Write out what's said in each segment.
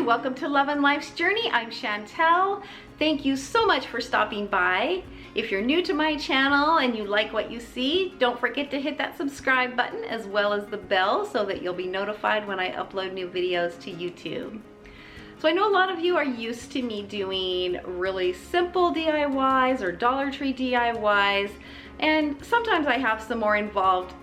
welcome to Love and Life's Journey. I'm Chantel. Thank you so much for stopping by. If you're new to my channel and you like what you see, don't forget to hit that subscribe button as well as the bell so that you'll be notified when I upload new videos to YouTube. So I know a lot of you are used to me doing really simple DIYs or Dollar Tree DIYs, and sometimes I have some more involved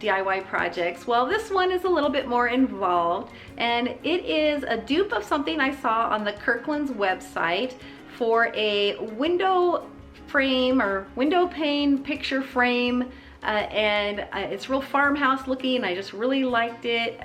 DIY projects. Well, this one is a little bit more involved, and it is a dupe of something I saw on the Kirkland's website for a window frame or window pane picture frame, and it's real farmhouse looking. I just really liked it.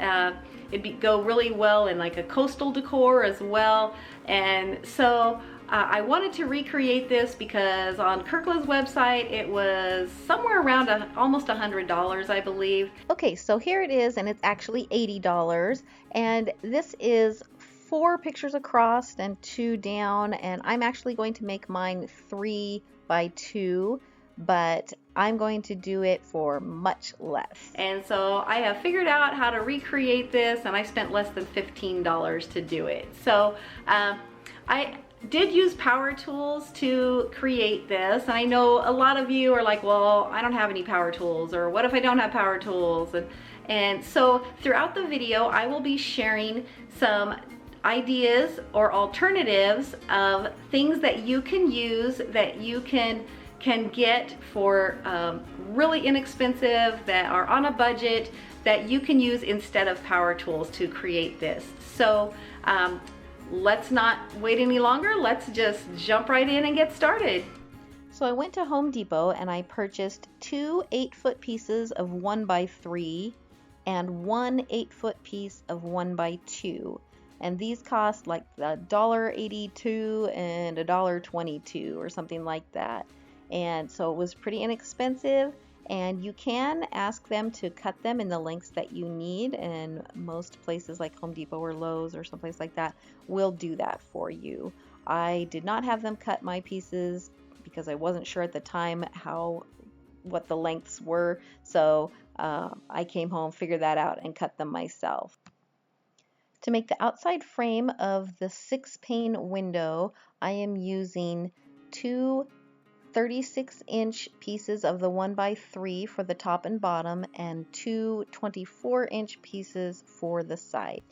It'd go really well in like a coastal decor as well, and so I wanted to recreate this because on Kirkland's website it was somewhere around almost $100, I believe. Okay, so here it is, and it's actually $80, and this is 4 pictures across and 2 down, and I'm actually going to make mine 3 by 2, but I'm going to do it for much less. And so I have figured out how to recreate this, and I spent less than $15 to do it. So I did use power tools to create this, and I know a lot of you are like, well, I don't have any power tools, or what if I don't have power tools? And so throughout the video I will be sharing some ideas or alternatives of things that you can use, that you can get for really inexpensive, that are on a budget, that you can use instead of power tools to create this. So let's not wait any longer. Let's just jump right in and get started. So I went to Home Depot and I purchased 2 8-foot pieces of 1 by 3 and 1 8-foot piece of 1 by 2. And these cost like $1.82 and $1.22 or something like that. And so it was pretty inexpensive, and you can ask them to cut them in the lengths that you need, and most places like Home Depot or Lowe's or someplace like that will do that for you. I did not have them cut my pieces because I wasn't sure at the time what the lengths were, so I came home, figured that out, and cut them myself. To make the outside frame of the 6-pane window, I am using 2 36-inch pieces of the 1 by 3 for the top and bottom, and 2 24-inch pieces for the side.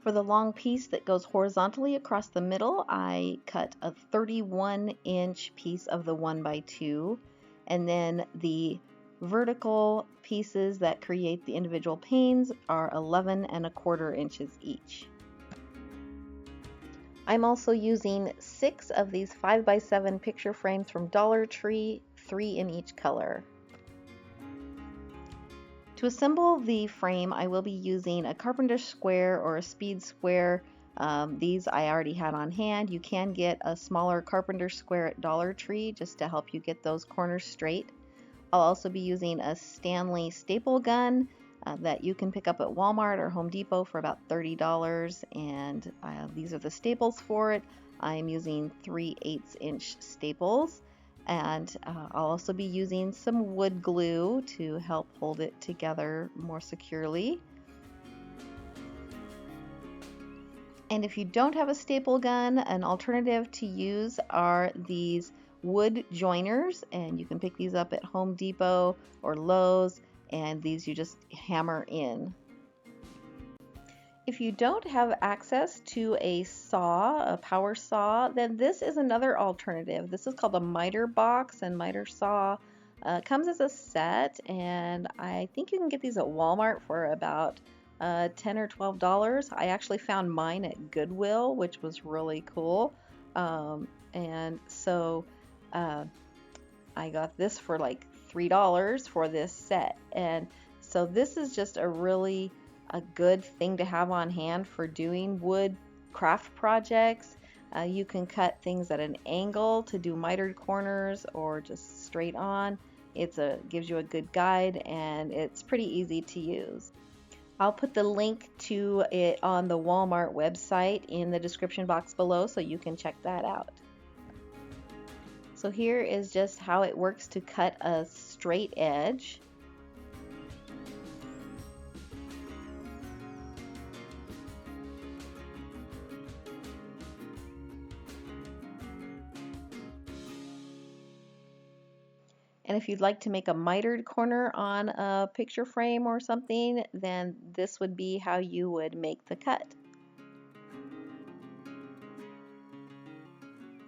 For the long piece that goes horizontally across the middle, I cut a 31-inch piece of the 1 by 2, and then the vertical pieces that create the individual panes are 11¼ inches each. I'm also using 6 of these 5 by 7 picture frames from Dollar Tree, 3 in each color. To assemble the frame, I will be using a carpenter square or a speed square. These I already had on hand. You can get a smaller carpenter square at Dollar Tree just to help you get those corners straight. I'll also be using a Stanley staple gun that you can pick up at Walmart or Home Depot for about $30, and these are the staples for it. I'm using 3/8-inch staples, and I'll also be using some wood glue to help hold it together more securely. And if you don't have a staple gun, an alternative to use are these wood joiners, and you can pick these up at Home Depot or Lowe's, and these you just hammer in. If you don't have access to a power saw, then this is another alternative. This is called a miter box and miter saw. Comes as a set, and I think you can get these at Walmart for about $10 or $12. I actually found mine at Goodwill, which was really cool, and so I got this for like $3 for this set. And so this is just a good thing to have on hand for doing wood craft projects. You can cut things at an angle to do mitered corners or just straight on. It gives you a good guide, and it's pretty easy to use. I'll put the link to it on the Walmart website in the description box below so you can check that out. So here is just how it works to cut a straight edge. And if you'd like to make a mitered corner on a picture frame or something, then this would be how you would make the cut.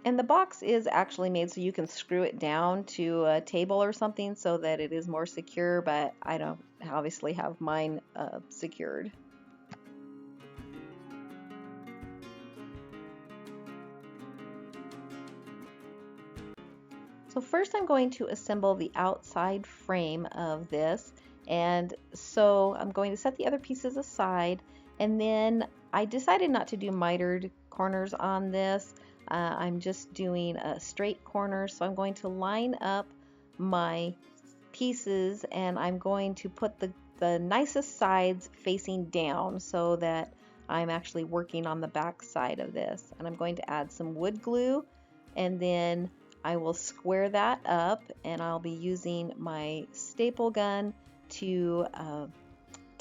And the box is actually made so you can screw it down to a table or something so that it is more secure, but I don't obviously have mine secured. So first I'm going to assemble the outside frame of this, and so I'm going to set the other pieces aside, and then I decided not to do mitered corners on this. I'm just doing a straight corner, so I'm going to line up my pieces and I'm going to put the nicest sides facing down so that I'm actually working on the back side of this. And I'm going to add some wood glue, and then I will square that up, and I'll be using my staple gun to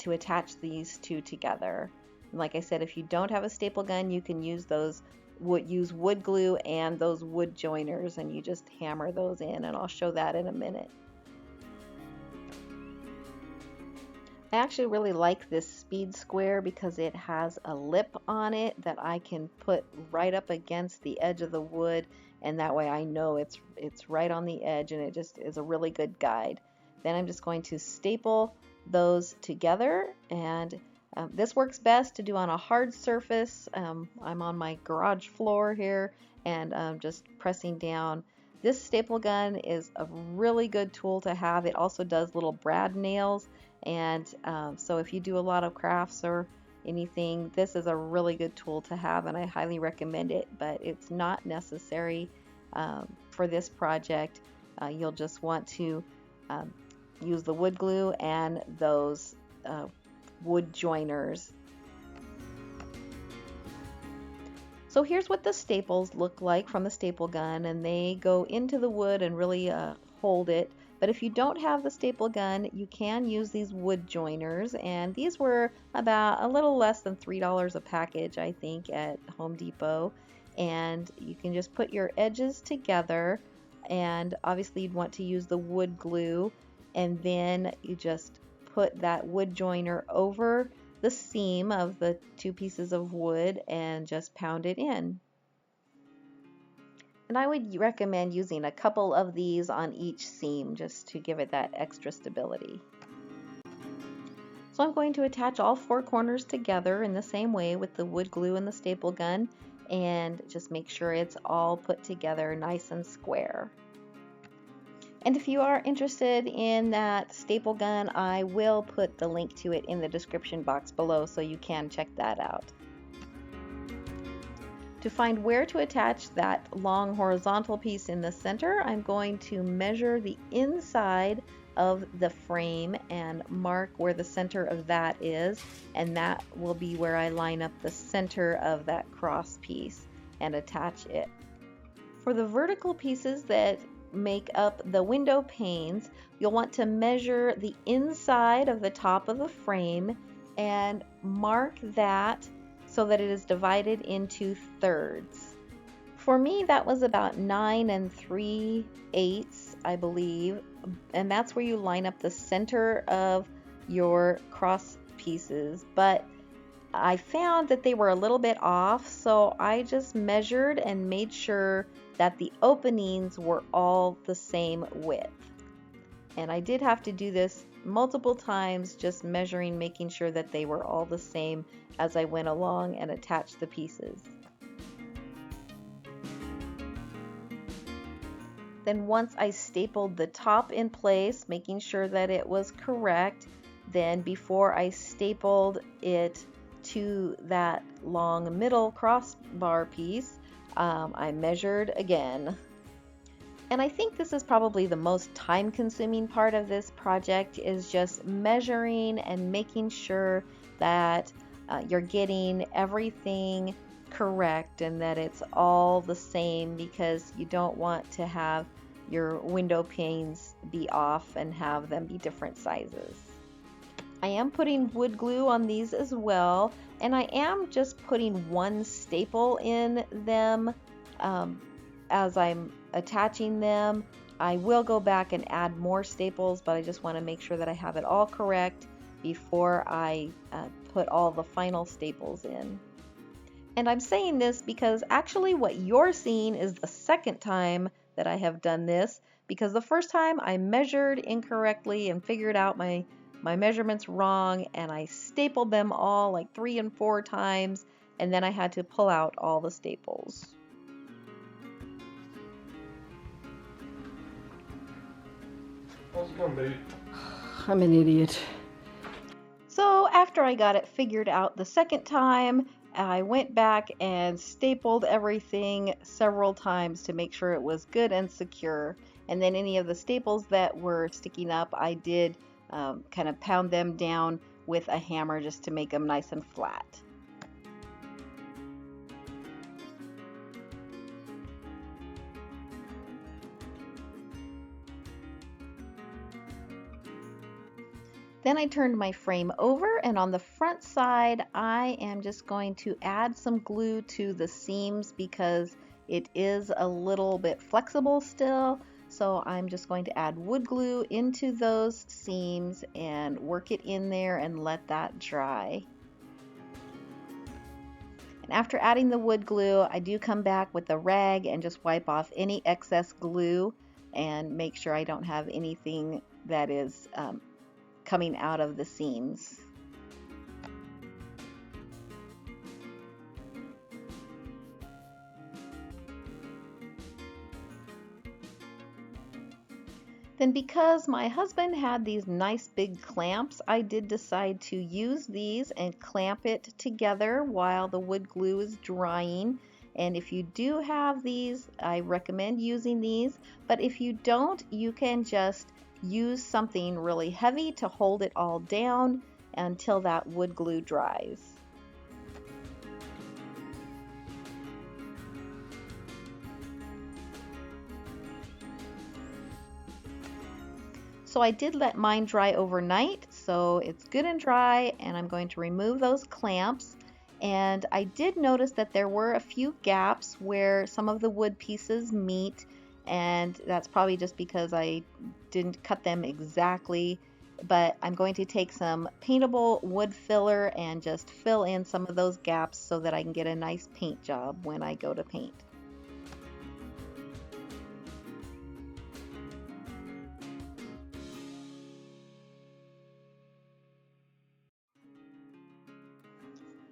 attach these two together. And like I said, if you don't have a staple gun, you can use wood glue and those wood joiners, and you just hammer those in, and I'll show that in a minute. I actually really like this speed square because it has a lip on it that I can put right up against the edge of the wood, and that way I know it's right on the edge, and it just is a really good guide. Then I'm just going to staple those together, and this works best to do on a hard surface. I'm on my garage floor here, and I'm just pressing down. This staple gun is a really good tool to have. It also does little brad nails, and so if you do a lot of crafts or anything, this is a really good tool to have, and I highly recommend it, but it's not necessary for this project. You'll just want to use the wood glue and those wood joiners. So here's what the staples look like from the staple gun, and they go into the wood and really hold it. But if you don't have the staple gun, you can use these wood joiners, and these were about a little less than $3 a package, I think, at Home Depot. And you can just put your edges together, and obviously you'd want to use the wood glue, and then you just put that wood joiner over the seam of the two pieces of wood and just pound it in. And I would recommend using a couple of these on each seam just to give it that extra stability. So I'm going to attach all four corners together in the same way with the wood glue and the staple gun, and just make sure it's all put together nice and square. And if you are interested in that staple gun, I will put the link to it in the description box below so you can check that out. To find where to attach that long horizontal piece in the center, I'm going to measure the inside of the frame and mark where the center of that is, and that will be where I line up the center of that cross piece and attach it. For the vertical pieces that make up the window panes, you'll want to measure the inside of the top of the frame and mark that so that it is divided into thirds. For me, that was about 9 3/8, I believe, and that's where you line up the center of your cross pieces. But I found that they were a little bit off, so I just measured and made sure that the openings were all the same width. And I did have to do this multiple times, just measuring, making sure that they were all the same as I went along and attached the pieces. Then once I stapled the top in place, making sure that it was correct, then before I stapled it to that long middle crossbar piece, I measured again. And I think this is probably the most time-consuming part of this project, is just measuring and making sure that you're getting everything correct and that it's all the same, because you don't want to have your window panes be off and have them be different sizes. I am putting wood glue on these as well, and I am just putting one staple in them as I'm attaching them. I will go back and add more staples, but I just want to make sure that I have it all correct before I put all the final staples in. And I'm saying this because actually what you're seeing is the second time that I have done this, because the first time I measured incorrectly and figured out my measurements wrong, and I stapled them all like 3 and 4 times, and then I had to pull out all the staples. How's it going, baby? I'm an idiot. So after I got it figured out the second time, I went back and stapled everything several times to make sure it was good and secure. And then any of the staples that were sticking up, I did kind of pound them down with a hammer just to make them nice and flat. Then I turned my frame over, and on the front side I am just going to add some glue to the seams because it is a little bit flexible still. So I'm just going to add wood glue into those seams and work it in there and let that dry. And after adding the wood glue, I do come back with a rag and just wipe off any excess glue and make sure I don't have anything that is coming out of the seams. Then because my husband had these nice big clamps, I did decide to use these and clamp it together while the wood glue is drying. And if you do have these, I recommend using these, but if you don't, you can just use something really heavy to hold it all down until that wood glue dries. So I did let mine dry overnight, so it's good and dry, and I'm going to remove those clamps. And I did notice that there were a few gaps where some of the wood pieces meet, and that's probably just because I didn't cut them exactly, but I'm going to take some paintable wood filler and just fill in some of those gaps so that I can get a nice paint job when I go to paint.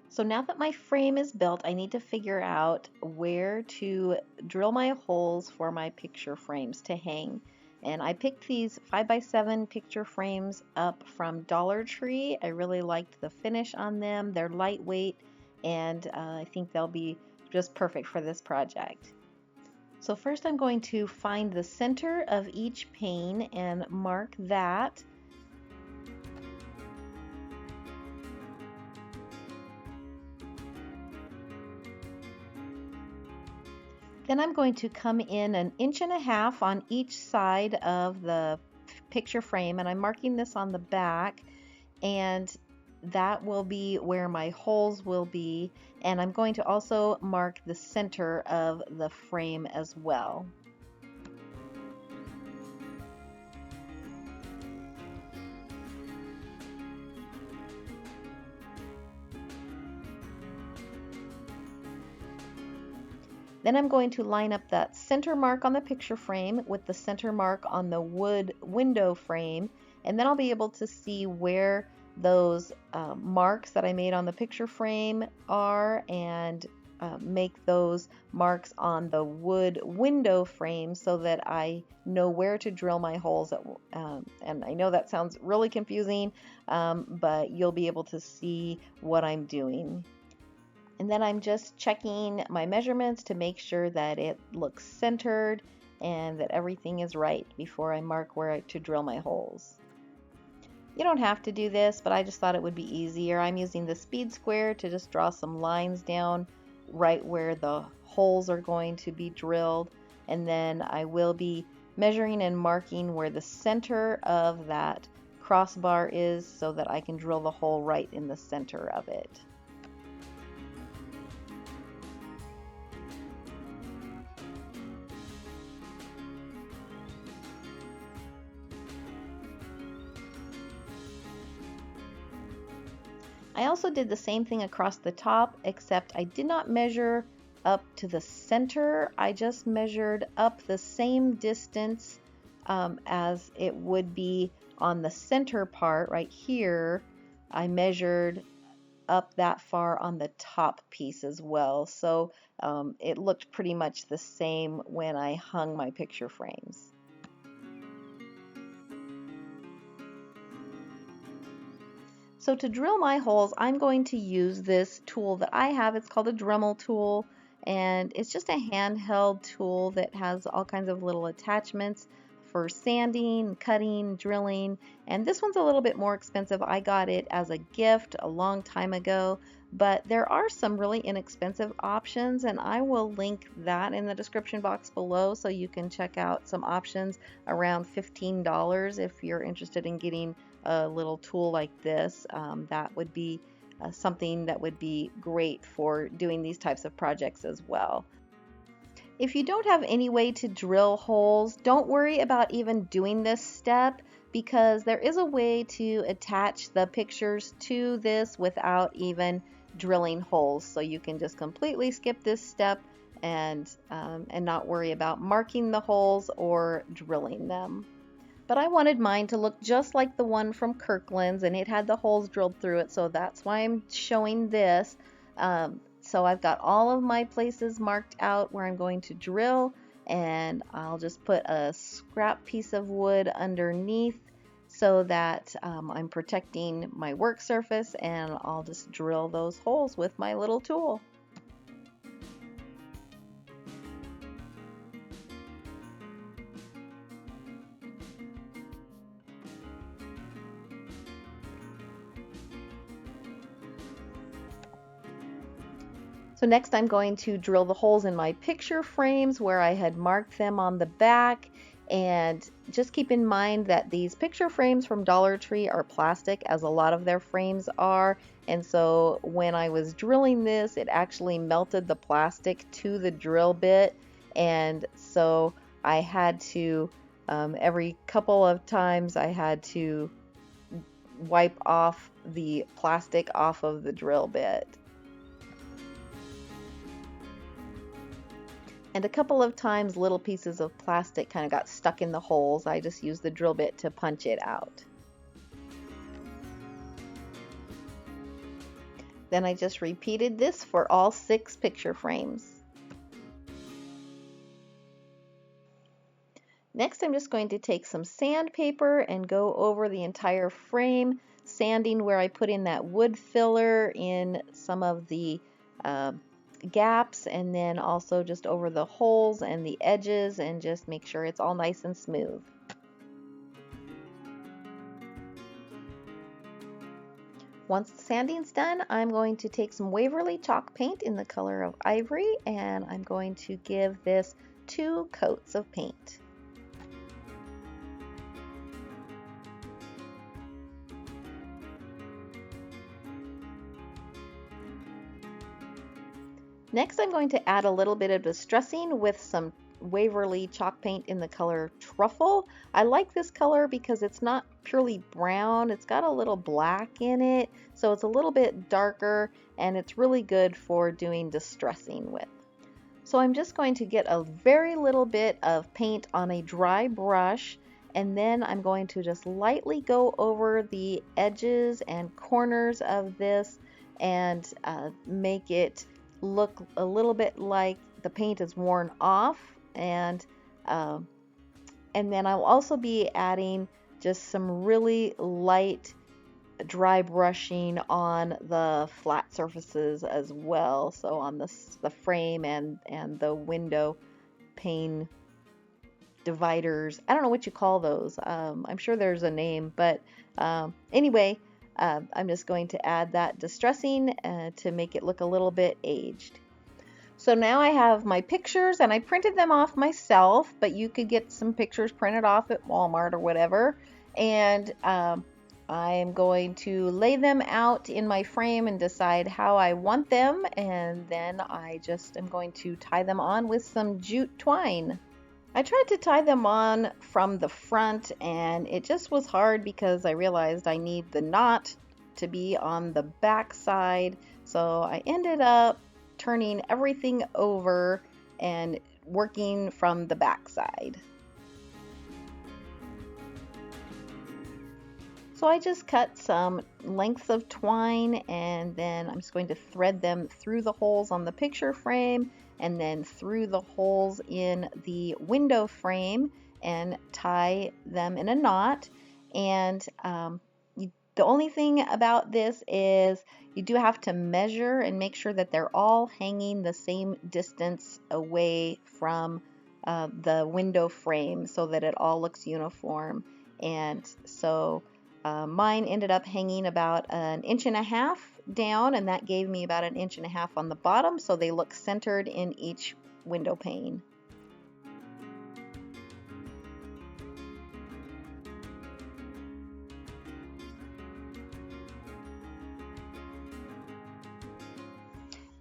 So now that my frame is built, I need to figure out where to drill my holes for my picture frames to hang. And I picked these 5x7 picture frames up from Dollar Tree. I really liked the finish on them. They're lightweight, and I think they'll be just perfect for this project. So first I'm going to find the center of each pane and mark that. Then I'm going to come in 1.5 inches on each side of the picture frame, and I'm marking this on the back, and that will be where my holes will be, and I'm going to also mark the center of the frame as well. Then I'm going to line up that center mark on the picture frame with the center mark on the wood window frame, and then I'll be able to see where those marks that I made on the picture frame are, and make those marks on the wood window frame so that I know where to drill my holes. And I know that sounds really confusing, but you'll be able to see what I'm doing. And then I'm just checking my measurements to make sure that it looks centered and that everything is right before I mark where to drill my holes. You don't have to do this, but I just thought it would be easier. I'm using the speed square to just draw some lines down right where the holes are going to be drilled. And then I will be measuring and marking where the center of that crossbar is so that I can drill the hole right in the center of it. I also did the same thing across the top, except I did not measure up to the center. I just measured up the same distance as it would be on the center part right here. I measured up that far on the top piece as well. So it looked pretty much the same when I hung my picture frames. So to drill my holes, I'm going to use this tool that I have. It's called a Dremel tool, and it's just a handheld tool that has all kinds of little attachments for sanding, cutting, drilling, and this one's a little bit more expensive. I got it as a gift a long time ago, but there are some really inexpensive options, and I will link that in the description box below so you can check out some options around $15 if you're interested in getting a little tool like this. That would be something that would be great for doing these types of projects as well. If you don't have any way to drill holes, don't worry about even doing this step, because there is a way to attach the pictures to this without even drilling holes. So you can just completely skip this step and not worry about marking the holes or drilling them. But I wanted mine to look just like the one from Kirkland's, and it had the holes drilled through it, so that's why I'm showing this. So I've got all of my places marked out where I'm going to drill, and I'll just put a scrap piece of wood underneath so that I'm protecting my work surface, and I'll just drill those holes with my little tool. So next I'm going to drill the holes in my picture frames where I had marked them on the back, and just keep in mind that these picture frames from Dollar Tree are plastic, as a lot of their frames are, and so when I was drilling this, it actually melted the plastic to the drill bit, and so I had to, every couple of times I had to wipe off the plastic off of the drill bit. And a couple of times little pieces of plastic kind of got stuck in the holes. I just used the drill bit to punch it out. Then I just repeated this for all 6 picture frames. Next, I'm just going to take some sandpaper and go over the entire frame, sanding where I put in that wood filler in some of the gaps, and then also just over the holes and the edges, and just make sure it's all nice and smooth. Once the sanding's done, I'm going to take some Waverly chalk paint in the color of ivory, and I'm going to give this 2 coats of paint. Next, I'm going to add a little bit of distressing with some Waverly chalk paint in the color Truffle. I like this color because it's not purely brown, it's got a little black in it, so it's a little bit darker, and it's really good for doing distressing with. So I'm just going to get a very little bit of paint on a dry brush, and then I'm going to just lightly go over the edges and corners of this and make it look a little bit like the paint is worn off, and then I'll also be adding just some really light dry brushing on the flat surfaces as well, so on the frame and the window pane dividers. I don't know what you call those. I'm sure there's a name, but anyway, I'm just going to add that distressing to make it look a little bit aged. So now I have my pictures, and I printed them off myself, but you could get some pictures printed off at Walmart or whatever, and I'm going to lay them out in my frame and decide how I want them, and then I just am going to tie them on with some jute twine. I tried to tie them on from the front, and it just was hard because I realized I need the knot to be on the back side, so I ended up turning everything over and working from the back side. So I just cut some lengths of twine, and then I'm just going to thread them through the holes on the picture frame and then through the holes in the window frame and tie them in a knot. And the only thing about this is you do have to measure and make sure that they're all hanging the same distance away from the window frame so that it all looks uniform. And so mine ended up hanging about 1.5 inches down, and that gave me about 1.5 inches on the bottom, so they look centered in each window pane.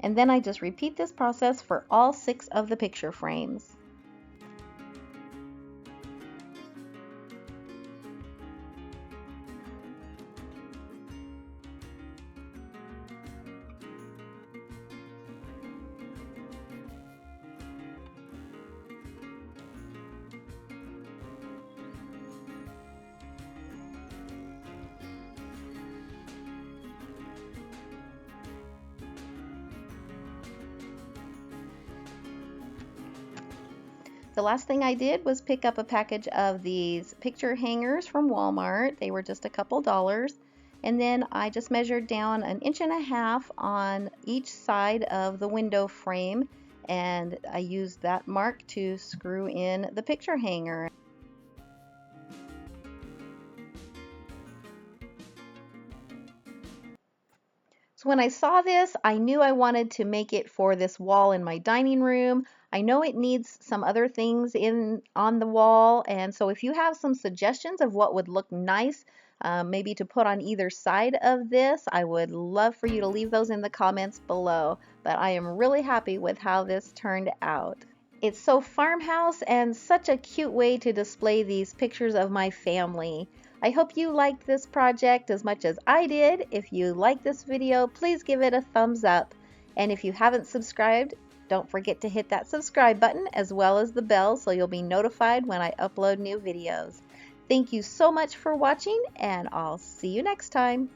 And then I just repeat this process for all 6 of the picture frames. The last thing I did was pick up a package of these picture hangers from Walmart. They were just a couple dollars. And then I just measured down 1.5 inches on each side of the window frame, and I used that mark to screw in the picture hanger. So when I saw this, I knew I wanted to make it for this wall in my dining room. I know it needs some other things on the wall, and so if you have some suggestions of what would look nice, maybe to put on either side of this, I would love for you to leave those in the comments below. But I am really happy with how this turned out. It's so farmhouse and such a cute way to display these pictures of my family. I hope you liked this project as much as I did. If you like this video, please give it a thumbs up. And if you haven't subscribed, don't forget to hit that subscribe button as well as the bell so you'll be notified when I upload new videos. Thank you so much for watching, and I'll see you next time.